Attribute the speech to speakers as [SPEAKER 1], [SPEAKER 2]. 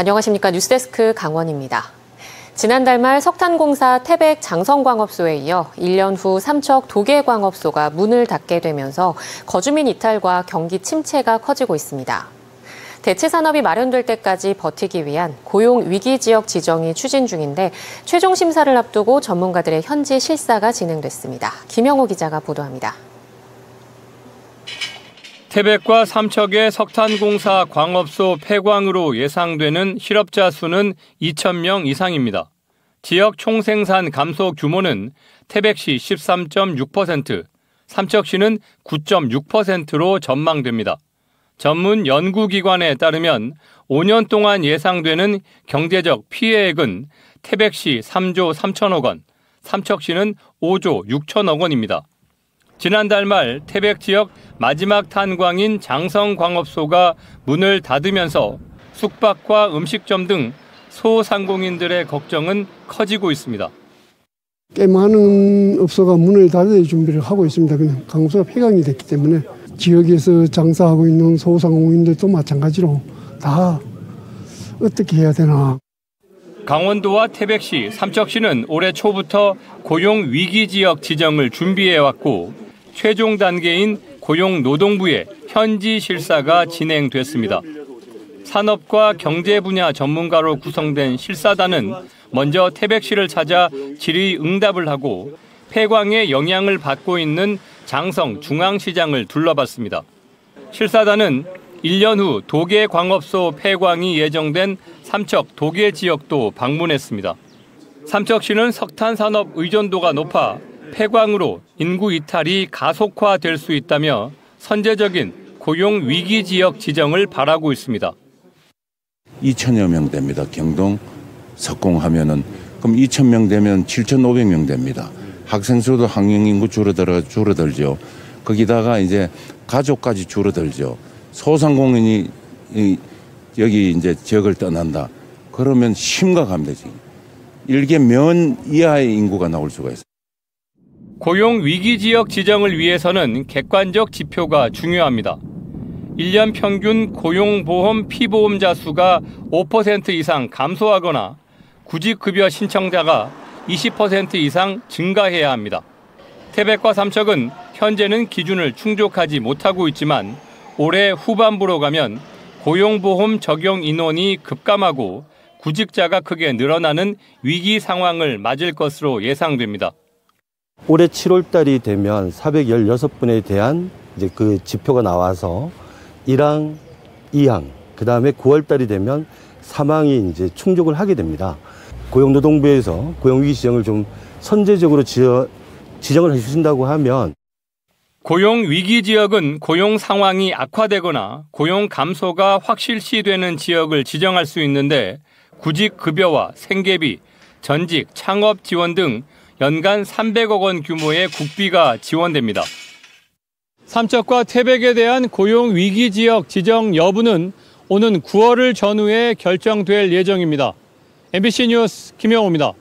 [SPEAKER 1] 안녕하십니까. 뉴스데스크 강원입니다. 지난달 말 석탄공사 태백 장성광업소에 이어 1년 후 삼척 도계광업소가 문을 닫게 되면서 거주민 이탈과 경기 침체가 커지고 있습니다. 대체 산업이 마련될 때까지 버티기 위한 고용 위기 지역 지정이 추진 중인데 최종 심사를 앞두고 전문가들의 현지 실사가 진행됐습니다. 김영호 기자가 보도합니다.
[SPEAKER 2] 태백과 삼척의 석탄공사 광업소 폐광으로 예상되는 실업자 수는 2,000명 이상입니다. 지역 총생산 감소 규모는 태백시 13.6%, 삼척시는 9.6%로 전망됩니다. 전문 연구기관에 따르면 5년 동안 예상되는 경제적 피해액은 태백시 3조 3천억 원, 삼척시는 5조 6천억 원입니다. 지난달 말 태백 지역 마지막 탄광인 장성광업소가 문을 닫으면서 숙박과 음식점 등 소상공인들의 걱정은 커지고 있습니다.
[SPEAKER 3] 꽤 많은 업소가 문을 닫을 준비를 하고 있습니다. 그냥 광업소가 폐광이 됐기 때문에 지역에서 장사하고 있는 소상공인들도 마찬가지로 다 어떻게 해야 되나.
[SPEAKER 2] 강원도와 태백시, 삼척시는 올해 초부터 고용 위기 지역 지정을 준비해왔고 최종 단계인 고용노동부의 현지 실사가 진행됐습니다. 산업과 경제 분야 전문가로 구성된 실사단은 먼저 태백시를 찾아 질의응답을 하고 폐광의 영향을 받고 있는 장성 중앙시장을 둘러봤습니다. 실사단은 1년 후 도계광업소 폐광이 예정된 삼척 도계 지역도 방문했습니다. 삼척시는 석탄산업 의존도가 높아 폐광으로 인구 이탈이 가속화될 수 있다며 선제적인 고용 위기 지역 지정을 바라고 있습니다.
[SPEAKER 4] 2천여 명 됩니다. 경동, 석공하면은 그럼 2,000명 되면 7,500명 됩니다. 학생 수도 학령 인구 줄어들죠. 거기다가 이제 가족까지 줄어들죠. 소상공인이 여기 이제 지역을 떠난다. 그러면 심각합니다. 지금. 일개 면 이하의 인구가 나올 수가 있어요.
[SPEAKER 2] 고용 위기 지역 지정을 위해서는 객관적 지표가 중요합니다. 1년 평균 고용보험 피보험자 수가 5% 이상 감소하거나 구직급여 신청자가 20% 이상 증가해야 합니다. 태백과 삼척은 현재는 기준을 충족하지 못하고 있지만 올해 후반부로 가면 고용보험 적용 인원이 급감하고 구직자가 크게 늘어나는 위기 상황을 맞을 것으로 예상됩니다.
[SPEAKER 5] 올해 7월 달이 되면 416분에 대한 이제 그 지표가 나와서 1항, 2항, 그다음에 9월 달이 되면 3항이 이제 충족을 하게 됩니다. 고용노동부에서 고용위기 지정을 좀 선제적으로 지정을 해주신다고 하면
[SPEAKER 2] 고용 위기 지역은 고용 상황이 악화되거나 고용 감소가 확실시되는 지역을 지정할 수 있는데 구직 급여와 생계비, 전직 창업 지원 등 연간 300억 원 규모의 국비가 지원됩니다. 삼척과 태백에 대한 고용 위기 지역 지정 여부는 오는 9월을 전후에 결정될 예정입니다. MBC 뉴스 김영호입니다.